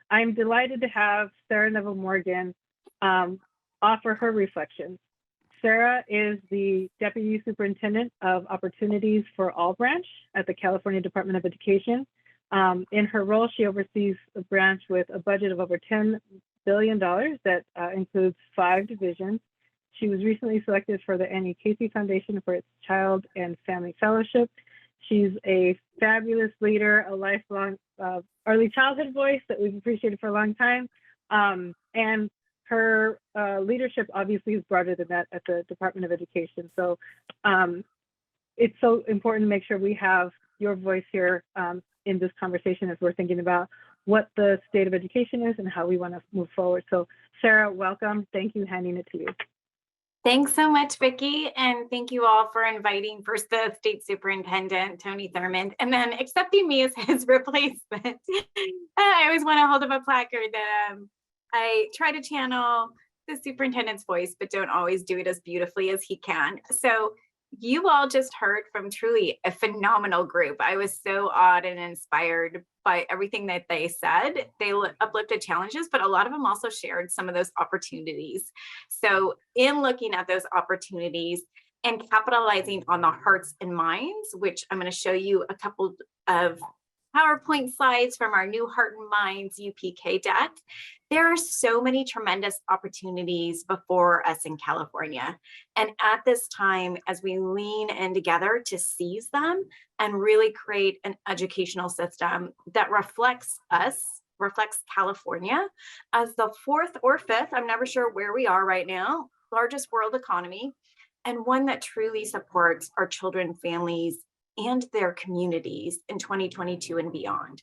I'm delighted to have Sarah Neville-Morgan offer her reflections. Sarah is the Deputy Superintendent of Opportunities for All Branch at the California Department of Education. In her role, she oversees a branch with a budget of over $10 billion that includes 5 divisions. She was recently selected for the Annie Casey Foundation for its Child and Family Fellowship. She's a fabulous leader, a lifelong early childhood voice that we've appreciated for a long time. And her leadership obviously is broader than that at the Department of Education. So it's so important to make sure we have your voice here in this conversation as we're thinking about what the state of education is and how we want to move forward. So Sarah, welcome. Thank you. Handing it to you. Thanks so much, Vicki, and thank you all for inviting first the State Superintendent, Tony Thurmond, and then accepting me as his replacement. I always want to hold up a placard that I try to channel the superintendent's voice, but don't always do it as beautifully as he can. So you all just heard from truly a phenomenal group. I was so awed and inspired by everything that they said. They uplifted challenges, but a lot of them also shared some of those opportunities. So in looking at those opportunities and capitalizing on the hearts and minds, which I'm going to show you a couple of PowerPoint slides from our new Heart and Minds UPK deck. There are so many tremendous opportunities before us in California. And at this time, as we lean in together to seize them and really create an educational system that reflects us, reflects California as the 4th or 5th, I'm never sure where we are right now, largest world economy, and one that truly supports our children, families, and their communities in 2022 and beyond.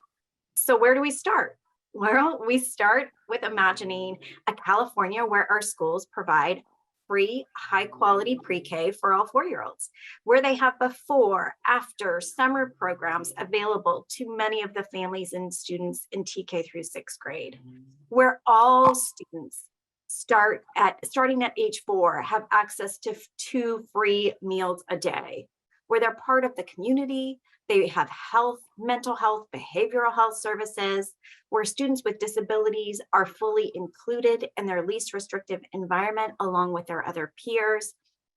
So where do we start? Well, we start with imagining a California where our schools provide free, high quality pre-K for all 4-year-olds, where they have before, after, summer programs available to many of the families and students in TK through 6th grade, where all students starting at age 4 have access to 2 free meals a day, where they're part of the community. They have health, mental health, behavioral health services, where students with disabilities are fully included in their least restrictive environment along with their other peers,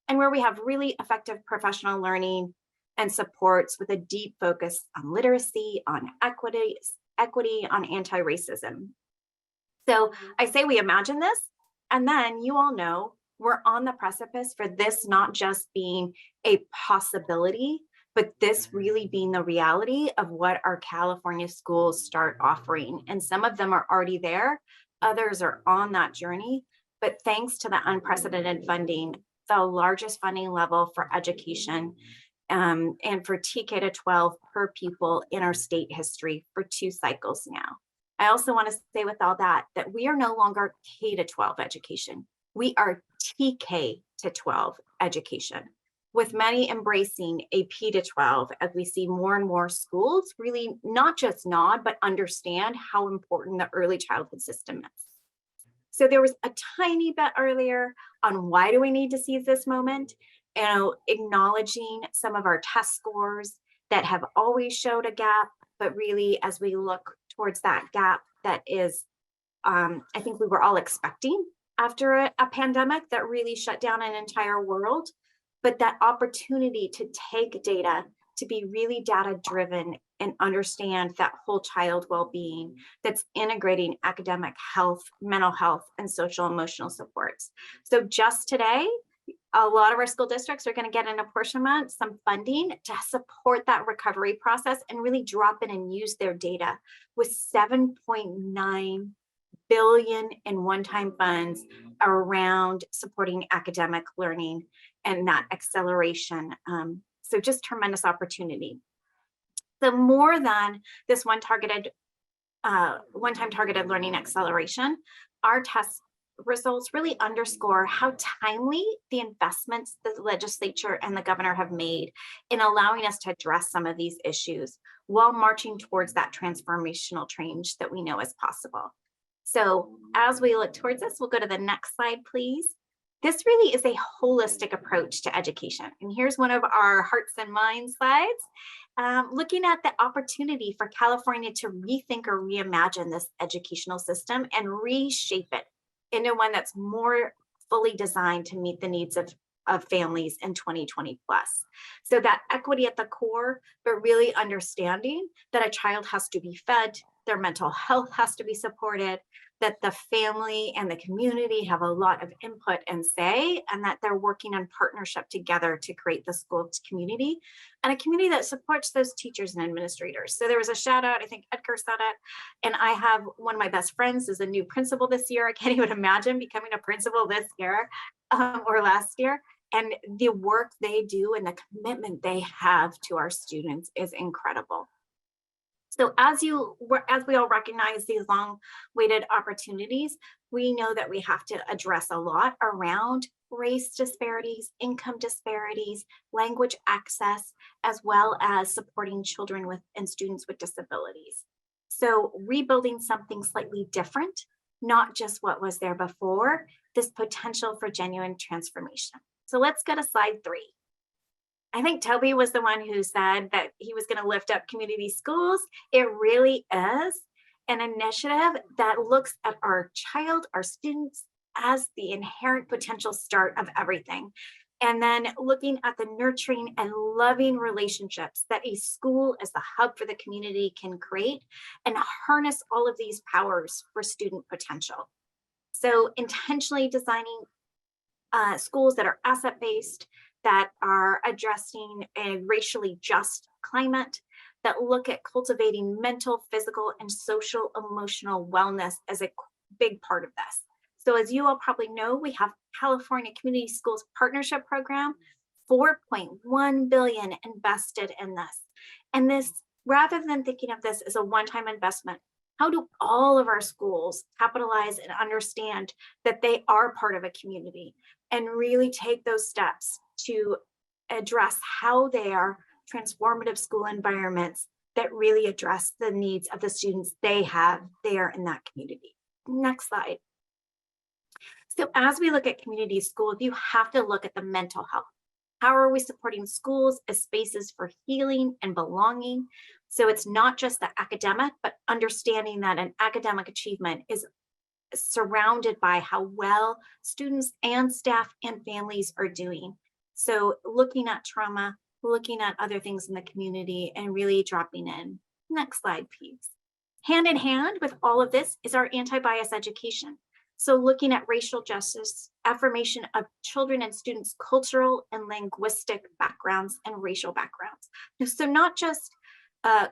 and where we have really effective professional learning and supports with a deep focus on literacy, on equity, on anti-racism. So I say we imagine this, and then you all know we're on the precipice for this not just being a possibility, but this really being the reality of what our California schools start offering. And some of them are already there, others are on that journey. But thanks to the unprecedented funding, the largest funding level for education and for TK to 12 per pupil in our state history for 2 cycles now. I also want to say with all that we are no longer K to 12 education. We are TK to 12 education, with many embracing a P to 12 as we see more and more schools really not just nod, but understand how important the early childhood system is. So there was a tiny bit earlier on why do we need to seize this moment, acknowledging some of our test scores that have always showed a gap, but really as we look towards that gap that is, I think we were all expecting after a pandemic that really shut down an entire world, but that opportunity to take data, to be really data driven and understand that whole child well-being that's integrating academic health, mental health, and social emotional supports. So just today, a lot of our school districts are going to get an apportionment, some funding to support that recovery process and really drop in and use their data with 7.9 billion in one-time funds around supporting academic learning and that acceleration. So just tremendous opportunity. So more than this one-time targeted learning acceleration, our test results really underscore how timely the investments the legislature and the governor have made in allowing us to address some of these issues while marching towards that transformational change that we know is possible. So as we look towards this, we'll go to the next slide, please. This really is a holistic approach to education. And here's one of our hearts and minds slides, looking at the opportunity for California to rethink or reimagine this educational system and reshape it into one that's more fully designed to meet the needs of families in 2020 plus. So that equity at the core, but really understanding that a child has to be fed, their mental health has to be supported, that the family and the community have a lot of input and say, and that they're working in partnership together to create the school community and a community that supports those teachers and administrators. So there was a shout out, I think Edgar said it, and I have one of my best friends is a new principal this year. I can't even imagine becoming a principal this year or last year. And the work they do and the commitment they have to our students is incredible. So as we all recognize these long-awaited opportunities, we know that we have to address a lot around race disparities, income disparities, language access, as well as supporting children and students with disabilities. So rebuilding something slightly different, not just what was there before, this potential for genuine transformation. So let's go to slide 3. I think Toby was the one who said that he was going to lift up community schools. It really is an initiative that looks at our child, our students, as the inherent potential start of everything. And then looking at the nurturing and loving relationships that a school as the hub for the community can create and harness all of these powers for student potential. So intentionally designing schools that are asset-based, that are addressing a racially just climate, that look at cultivating mental, physical, and social emotional wellness as a big part of this. So as you all probably know, we have California Community Schools Partnership Program, $4.1 billion invested in this. And this, rather than thinking of this as a one-time investment, how do all of our schools capitalize and understand that they are part of a community and really take those steps to address how they are transformative school environments that really address the needs of the students they have there in that community. Next slide. So as we look at community schools, you have to look at the mental health. How are we supporting schools as spaces for healing and belonging? So it's not just the academic, but understanding that an academic achievement is surrounded by how well students and staff and families are doing. So looking at trauma, looking at other things in the community and really dropping in. Next slide, please. Hand in hand with all of this is our anti-bias education. So looking at racial justice, affirmation of children and students' cultural and linguistic backgrounds and racial backgrounds. So not just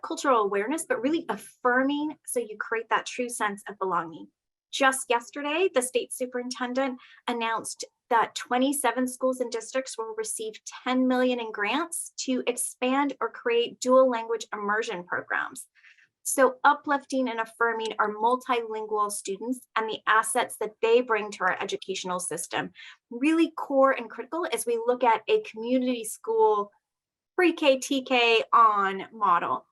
cultural awareness, but really affirming so you create that true sense of belonging. Just yesterday, the state superintendent announced that 27 schools and districts will receive $10 million in grants to expand or create dual language immersion programs. So uplifting and affirming our multilingual students and the assets that they bring to our educational system, really core and critical as we look at a community school pre-K, TK on model.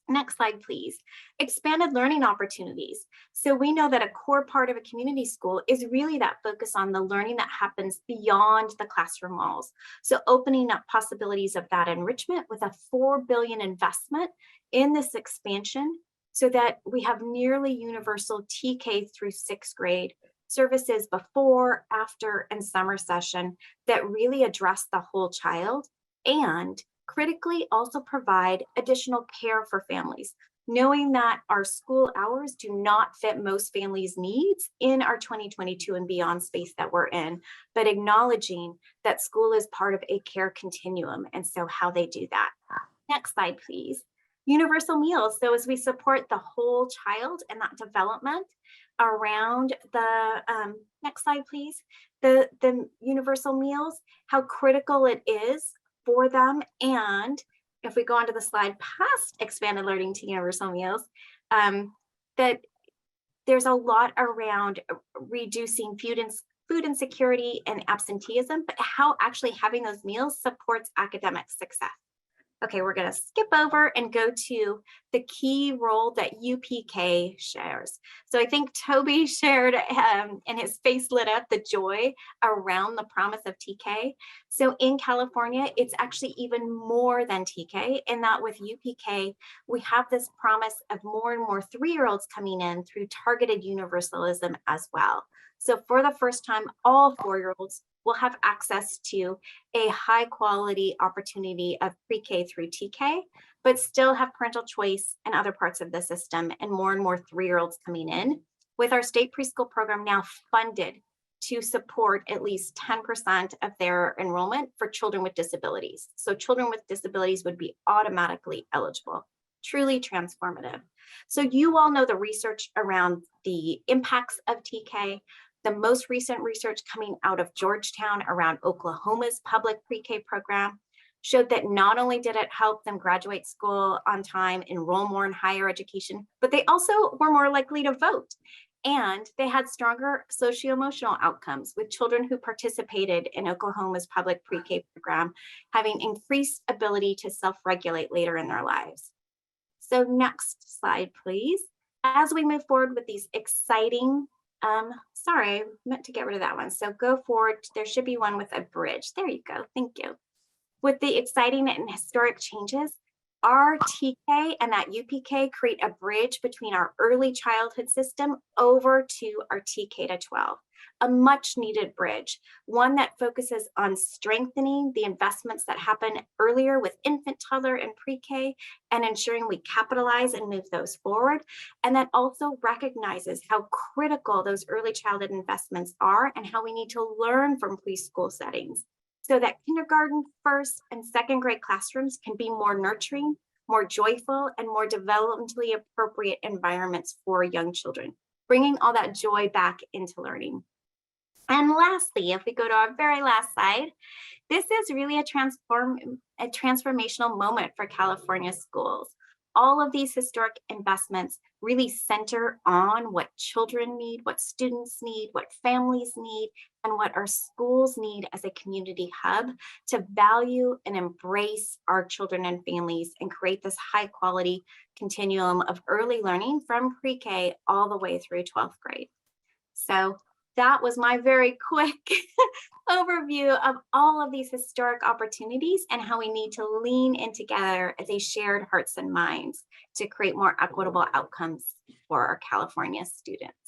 Next slide, please. Expanded learning opportunities. So we know that a core part of a community school is really that focus on the learning that happens beyond the classroom walls. So opening up possibilities of that enrichment with a $4 billion investment in this expansion so that we have nearly universal TK through 6th grade services before, after, and summer session that really address the whole child and critically also provide additional care for families, knowing that our school hours do not fit most families' needs in our 2022 and beyond space that we're in, but acknowledging that school is part of a care continuum and so how they do that. Next slide, please. Universal meals. So as we support the whole child and that development around the, next slide, please, the universal meals, how critical it is for them. And if we go on to the slide past expanded learning to universal meals, that there's a lot around reducing food insecurity and absenteeism, but how actually having those meals supports academic success. Okay, we're gonna skip over and go to the key role that UPK shares. So I think Toby shared and his face lit up the joy around the promise of TK. So in California, it's actually even more than TK in that with UPK, we have this promise of more and more 3-year-olds coming in through targeted universalism as well. So for the first time, all 4-year-olds will have access to a high quality opportunity of pre-K through TK, but still have parental choice in other parts of the system and more 3-year-olds coming in, with our state preschool program now funded to support at least 10% of their enrollment for children with disabilities. So children with disabilities would be automatically eligible. Truly transformative. So you all know the research around the impacts of TK. The most recent research coming out of Georgetown around Oklahoma's public pre-K program showed that not only did it help them graduate school on time, enroll more in higher education, but they also were more likely to vote. And they had stronger socio-emotional outcomes, with children who participated in Oklahoma's public pre-K program having increased ability to self-regulate later in their lives. So next slide, please. As we move forward with these exciting, sorry, I meant to get rid of that one. So go forward, there should be one with a bridge. There you go, thank you. With the exciting and historic changes, our TK and that UPK create a bridge between our early childhood system over to our TK to 12. A much needed bridge, one that focuses on strengthening the investments that happen earlier with infant, toddler, and pre-K, and ensuring we capitalize and move those forward. And that also recognizes how critical those early childhood investments are and how we need to learn from preschool settings, so that kindergarten, first, and second grade classrooms can be more nurturing, more joyful, and more developmentally appropriate environments for young children, bringing all that joy back into learning. And lastly, if we go to our very last slide, this is really a transformational moment for California schools. All of these historic investments really center on what children need, what students need, what families need, and what our schools need as a community hub to value and embrace our children and families and create this high quality continuum of early learning from pre-K all the way through 12th grade. So that was my very quick overview of all of these historic opportunities and how we need to lean in together as a shared hearts and minds to create more equitable outcomes for our California students.